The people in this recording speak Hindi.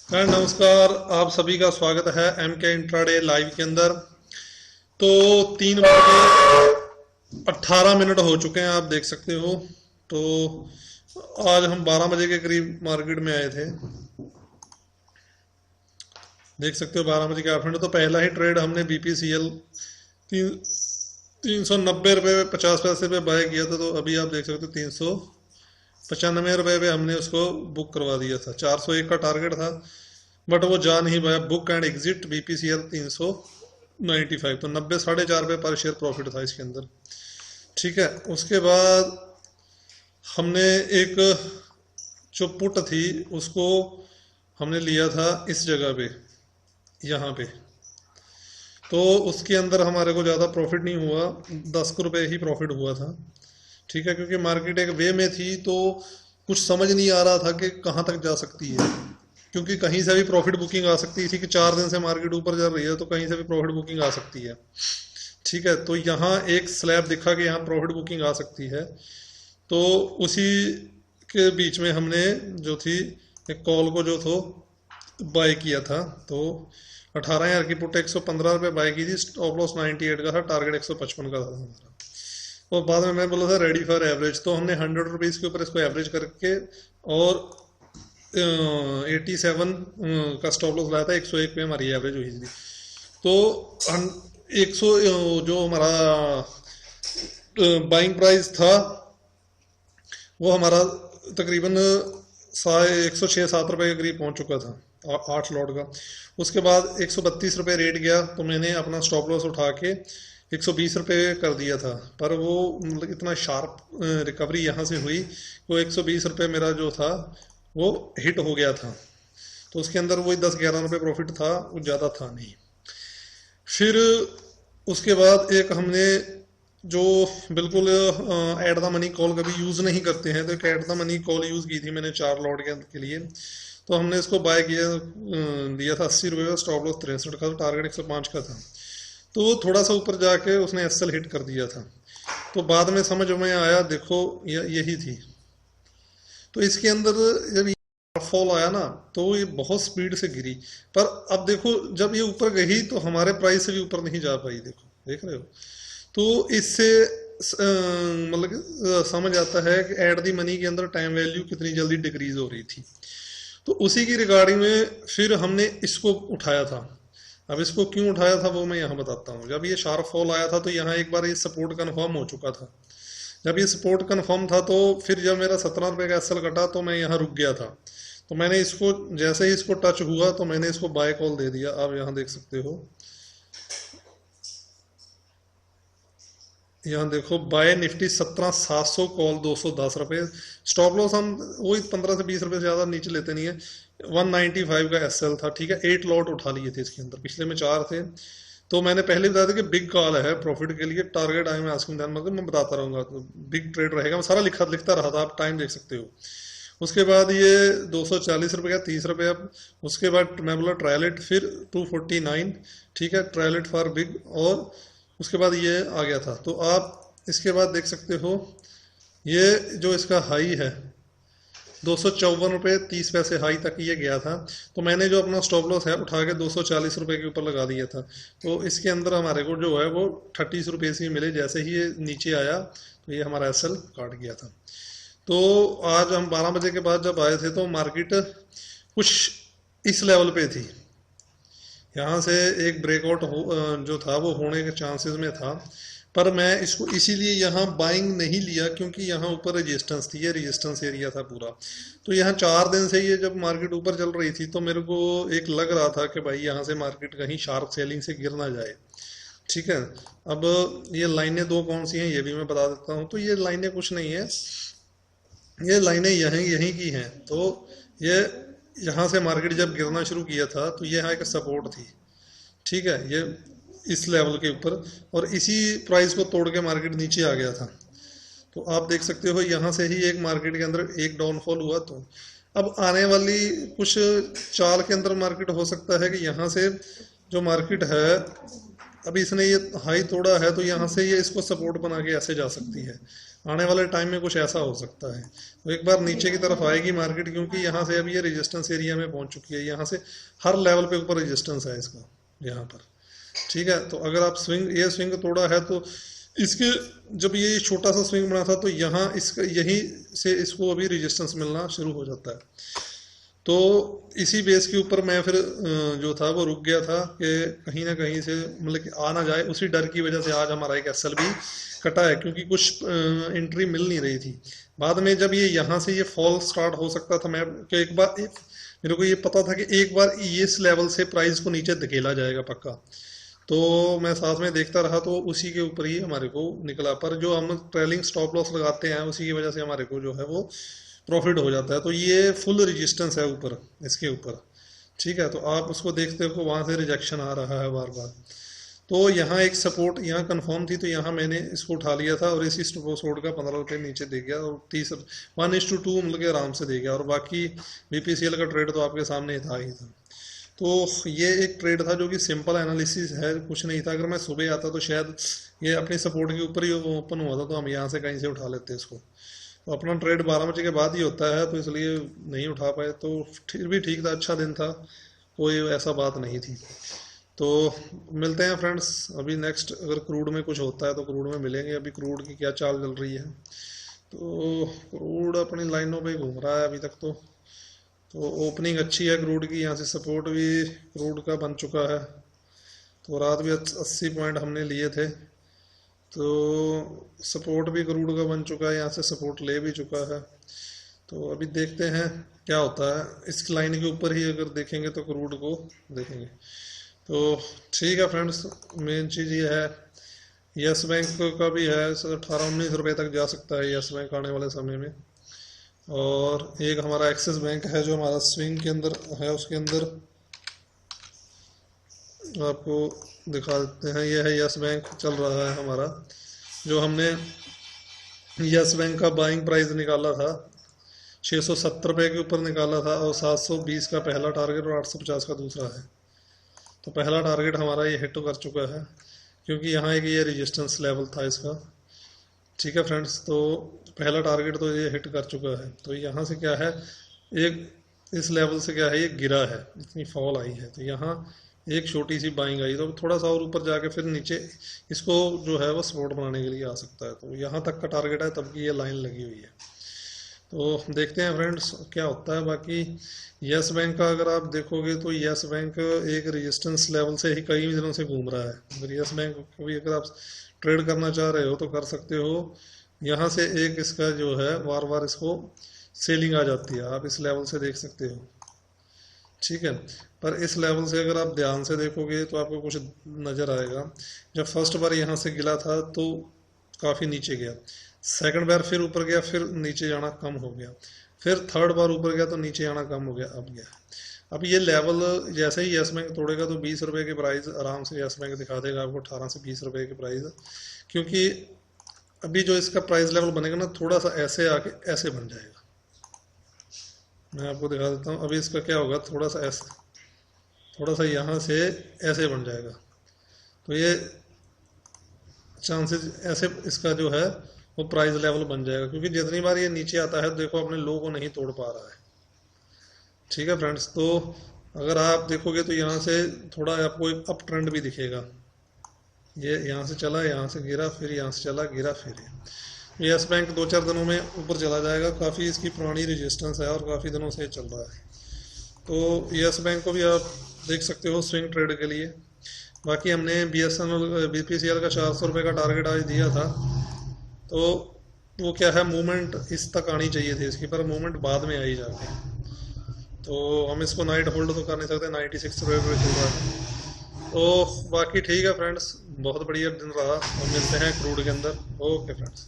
नमस्कार। आप सभी का स्वागत है एम के इंट्राडे लाइव के अंदर। तो 3 बज के 18 मिनट हो चुके हैं, आप देख सकते हो। तो आज हम 12 बजे के करीब मार्केट में आए थे, देख सकते हो। 12 बज के 8 मिनट तो पहला ही ट्रेड हमने बीपीसीएल 390 रुपये 50 पैसे पे बाय किया था। तो अभी आप देख सकते हो 395 रुपये पे हमने उसको बुक करवा दिया था। 401 का टारगेट था बट वो जा नहीं पाया। बुक एंड एग्जिट बीपीसीएल 395, तो 90 साढ़े 4 रुपये पर शेयर प्रॉफिट था इसके अंदर। ठीक है, उसके बाद हमने एक जो पुट थी उसको हमने लिया था इस जगह पे, यहाँ पे। तो उसके अंदर हमारे को ज़्यादा प्रॉफिट नहीं हुआ, 10 रुपये ही प्रॉफिट हुआ था। ठीक है, क्योंकि मार्केट एक वे में थी तो कुछ समझ नहीं आ रहा था कि कहाँ तक जा सकती है, क्योंकि कहीं से भी प्रॉफिट बुकिंग आ सकती थी कि 4 दिन से मार्केट ऊपर चल रही है तो कहीं से भी प्रॉफिट बुकिंग आ सकती है। ठीक है, तो यहाँ एक स्लैब दिखा कि यहाँ प्रॉफिट बुकिंग आ सकती है। तो उसी के बीच में हमने जो थी एक कॉल को जो थो बाय किया था। तो 18 हजार की पुट 115 रुपये बाय की थी। स्टॉप लॉस 98 का था, टारगेट 155 का था हमारा। और बाद में मैं बोला था रेडी फॉर एवरेज, तो हमने 100 रुपीज़ के ऊपर इसको एवरेज करके और 87 का स्टॉप लॉस लाया था। 101 पे हमारी एवरेज हुई थी। तो 100 जो हमारा बाइंग प्राइस था वो हमारा तकरीबन 106-107 रुपये के करीब पहुंच चुका था 8 लॉट का। उसके बाद 132 रुपये रेट गया तो मैंने अपना स्टॉप लॉस उठा के 120 रुपये कर दिया था। पर वो मतलब इतना शार्प रिकवरी यहाँ से हुई, वो 120 रुपये मेरा जो था वो हिट हो गया था। तो उसके अंदर वही 10-11 रुपये प्रॉफिट था, वो ज़्यादा था नहीं। फिर उसके बाद एक हमने जो बिल्कुल एट द मनी कॉल कभी यूज़ नहीं करते हैं, तो एक at the money call use की थी मैंने 4 लॉट के लिए। तो हमने इसको बाय किया, दिया था 80 रुपये का, स्टॉप लॉस 63 का, टारगेट 105 का था। तो थोड़ा सा ऊपर जाके उसने एसएल हिट कर दिया था। तो बाद में समझ में आया, देखो यही थी। तो इसके अंदर जब फॉल आया ना तो ये बहुत स्पीड से गिरी। पर अब देखो जब ये ऊपर गई तो हमारे प्राइस से भी ऊपर नहीं जा पाई। देखो, देख रहे हो। तो इससे मतलब समझ आता है कि एट दी मनी के अंदर टाइम वैल्यू कितनी जल्दी डिक्रीज हो रही थी। तो उसी की रिगार्डिंग में फिर हमने इसको उठाया था। अब इसको क्यों उठाया था वो मैं यहाँ बताता हूँ। जब ये शार्प फॉल आया था तो यहाँ एक बार ये सपोर्ट कन्फर्म हो चुका था। जब ये सपोर्ट कन्फर्म था तो फिर जब मेरा 17 रुपये का एसएल कटा तो मैं यहाँ रुक गया था। तो मैंने इसको जैसे ही इसको टच हुआ तो मैंने इसको बाय कॉल दे दिया। आप यहाँ देख सकते हो, यहाँ देखो बाय निफ्टी 17,700 कॉल 210 रुपये। स्टॉप लॉस हम वही 15 से 20 रुपये से ज़्यादा नीचे लेते नहीं है। 195 का एसएल था। ठीक है, 8 लॉट उठा लिए थे इसके अंदर, पिछले में 4 थे। तो मैंने पहले बताया था कि बिग कॉल है प्रॉफिट के लिए, टारगेट आई में आस्किंग ध्यान, मतलब मैं बताता रहूंगा। तो बिग ट्रेड रहेगा, मैं सारा लिखता रहा था, आप टाइम देख सकते हो। उसके बाद ये 240 रुपये का 30 रुपये अब। उसके बाद मैं बोला ट्रायलेट, फिर 249। ठीक है, ट्रायलेट फॉर बिग। और उसके बाद ये आ गया था। तो आप इसके बाद देख सकते हो ये जो इसका हाई है 254 रुपये 30 पैसे हाई तक ये गया था। तो मैंने जो अपना स्टॉप लॉस है उठा के 240 रुपये के ऊपर लगा दिया था। तो इसके अंदर हमारे को जो है वो 30 रुपये से ही मिले। जैसे ही ये नीचे आया तो ये हमारा एसएल काट गया था। तो आज हम 12 बजे के बाद जब आए थे तो मार्केट कुछ इस लेवल पे थी। यहाँ से एक ब्रेकआउट जो था वो होने के चांसेस में था। पर मैं इसको इसीलिए यहाँ बाइंग नहीं लिया क्योंकि यहाँ ऊपर रेजिस्टेंस थी, ये रेजिस्टेंस एरिया था पूरा। तो यहाँ 4 दिन से ये जब मार्केट ऊपर चल रही थी तो मेरे को एक लग रहा था कि भाई यहाँ से मार्केट कहीं शार्प सेलिंग से गिर ना जाए। ठीक है, अब ये लाइनें दो कौन सी हैं ये भी मैं बता देता हूँ। तो ये लाइनें कुछ नहीं है, ये लाइनें यहीं यहीं की हैं। तो ये यहाँ से मार्केट जब गिरना शुरू किया था तो ये यहाँ एक सपोर्ट थी। ठीक है, ये इस लेवल के ऊपर, और इसी प्राइस को तोड़ के मार्केट नीचे आ गया था। तो आप देख सकते हो यहाँ से ही एक मार्केट के अंदर एक डाउनफॉल हुआ। तो अब आने वाली कुछ चाल के अंदर मार्केट हो सकता है कि यहाँ से जो मार्केट है अभी इसने ये हाई तोड़ा है तो यहाँ से ये इसको सपोर्ट बना के ऐसे जा सकती है। आने वाले टाइम में कुछ ऐसा हो सकता है। तो एक बार नीचे की तरफ आएगी मार्केट, क्योंकि यहाँ से अभी ये रेजिस्टेंस एरिया में पहुंच चुकी है, यहाँ से हर लेवल पे ऊपर रेजिस्टेंस है इसका यहाँ पर। ठीक है, तो अगर आप ये स्विंग तोड़ा है तो इसके, जब ये छोटा सा स्विंग बना था तो यहाँ इसका यहीं से इसको अभी रेजिस्टेंस मिलना शुरू हो जाता है। तो इसी बेस के ऊपर मैं फिर जो था वो रुक गया था कि कहीं ना कहीं से मतलब कि आ ना जाए, उसी डर की वजह से आज हमारा एक एसएल भी कटा है, क्योंकि कुछ एंट्री मिल नहीं रही थी। बाद में जब ये यहाँ से ये फॉल स्टार्ट हो सकता था, मैं कि एक बार मेरे को ये पता था कि एक बार इस लेवल से प्राइस को नीचे धकेला जाएगा पक्का, तो मैं साथ में देखता रहा, तो उसी के ऊपर ही हमारे को निकला। पर जो हम ट्रेलिंग स्टॉप लॉस लगाते हैं उसी की वजह से हमारे को जो है वो प्रॉफिट हो जाता है। तो ये फुल रेजिस्टेंस है ऊपर, इसके ऊपर। ठीक है, तो आप उसको देखते हो वहां से रिजेक्शन आ रहा है बार बार। तो यहाँ एक सपोर्ट यहाँ कंफर्म थी, तो यहाँ मैंने इसको उठा लिया था और इसी सपोर्ट का 15 रुपये नीचे दे गया, और 1:2 मतलब के आराम से दे गया। और बाकी बीपीसीएल का ट्रेड तो आपके सामने था ही था। तो ये एक ट्रेड था जो कि सिंपल एनालिसिस है, कुछ नहीं था। अगर मैं सुबह आता तो शायद ये अपनी सपोर्ट के ऊपर ही ओपन हुआ था, तो हम यहाँ से कहीं से उठा लेते इसको। तो अपना ट्रेड 12 बजे के बाद ही होता है, तो इसलिए नहीं उठा पाए। तो फिर भी ठीक था, अच्छा दिन था, कोई ऐसा बात नहीं थी। तो मिलते हैं फ्रेंड्स अभी नेक्स्ट, अगर क्रूड में कुछ होता है तो क्रूड में मिलेंगे। अभी क्रूड की क्या चाल चल रही है, तो क्रूड अपनी लाइनों पे घूम रहा है अभी तक। तो ओपनिंग अच्छी है क्रूड की, यहाँ से सपोर्ट भी क्रूड का बन चुका है। तो रात भी 80 पॉइंट हमने लिए थे, तो सपोर्ट भी क्रूड का बन चुका है, यहाँ से सपोर्ट ले भी चुका है। तो अभी देखते हैं क्या होता है। इस लाइन के ऊपर ही अगर देखेंगे तो क्रूड को देखेंगे। तो ठीक है फ्रेंड्स, मेन चीज़ ये है, यस बैंक का भी है 18-19 रुपये तक जा सकता है यस बैंक आने वाले समय में। और एक हमारा एक्सिस बैंक है जो हमारा स्विंग के अंदर है, उसके अंदर आपको दिखा देते हैं। यह है यस बैंक चल रहा है हमारा, जो हमने यस बैंक का बाइंग प्राइस निकाला था 670 रुपये के ऊपर निकाला था, और 720 का पहला टारगेट और 850 का दूसरा है। तो पहला टारगेट हमारा ये हिट कर चुका है, क्योंकि यहाँ एक ये रेजिस्टेंस लेवल था इसका। ठीक है फ्रेंड्स, तो पहला टारगेट तो ये हिट कर चुका है। तो यहाँ से क्या है, एक इस लेवल से क्या है, ये गिरा है, इतनी फॉल आई है। तो यहाँ एक छोटी सी बाइंग आई, तो थोड़ा सा और ऊपर जाके फिर नीचे इसको जो है वो सपोर्ट बनाने के लिए आ सकता है। तो यहाँ तक का टारगेट है, तब की ये लाइन लगी हुई है। तो देखते हैं फ्रेंड्स क्या होता है। बाकी यस बैंक का अगर आप देखोगे तो यस बैंक एक रेजिस्टेंस लेवल से ही कई दिनों से घूम रहा है। अगर यस बैंक को भी अगर आप ट्रेड करना चाह रहे हो तो कर सकते हो। यहाँ से एक इसका जो है बार बार इसको सेलिंग आ जाती है, आप इस लेवल से देख सकते हो। ठीक है, पर इस लेवल से अगर आप ध्यान से देखोगे तो आपको कुछ नज़र आएगा। जब फर्स्ट बार यहाँ से गिला था तो काफ़ी नीचे गया, सेकंड बार फिर ऊपर गया, फिर नीचे जाना कम हो गया, फिर थर्ड बार ऊपर गया तो नीचे आना कम हो गया, अब गया। अब ये लेवल जैसे ही यस बैंक तोड़ेगा तो 20 रुपये के प्राइस आराम से यस बैंक दिखा देगा आपको, 18 से 20 रुपये के प्राइस। क्योंकि अभी जो इसका प्राइस लेवल बनेगा ना, थोड़ा सा ऐसे आके ऐसे बन जाएगा। मैं आपको दिखा देता हूँ, अभी इसका क्या होगा, थोड़ा सा ऐसे, थोड़ा सा यहाँ से ऐसे बन जाएगा। तो ये चांसेस ऐसे इसका जो है वो प्राइस लेवल बन जाएगा, क्योंकि जितनी बार ये नीचे आता है देखो अपने लो को नहीं तोड़ पा रहा है। ठीक है फ्रेंड्स, तो अगर आप देखोगे तो यहाँ से थोड़ा आपको एक अप ट्रेंड भी दिखेगा। ये यहाँ से चला, यहाँ से गिरा, फिर यहाँ से चला, गिरा, फिर यस बैंक 2-4 दिनों में ऊपर चला जाएगा। काफ़ी इसकी पुरानी रेजिस्टेंस है और काफ़ी दिनों से चल रहा है। तो यस बैंक को भी आप देख सकते हो स्विंग ट्रेड के लिए। बाकी हमने बीपीसीएल का 400 रुपये का टारगेट आज दिया था, तो वो क्या है, मूवमेंट इस तक आनी चाहिए थी इसकी, पर मूवमेंट बाद में आई जाके। तो हम इसको नाइट होल्ड तो कर नहीं सकते, 96 रुपये पर चल रहा है। तो बाकी ठीक है फ्रेंड्स, बहुत बढ़िया दिन रहा, और मिलते हैं क्रूड के अंदर। Okay friends.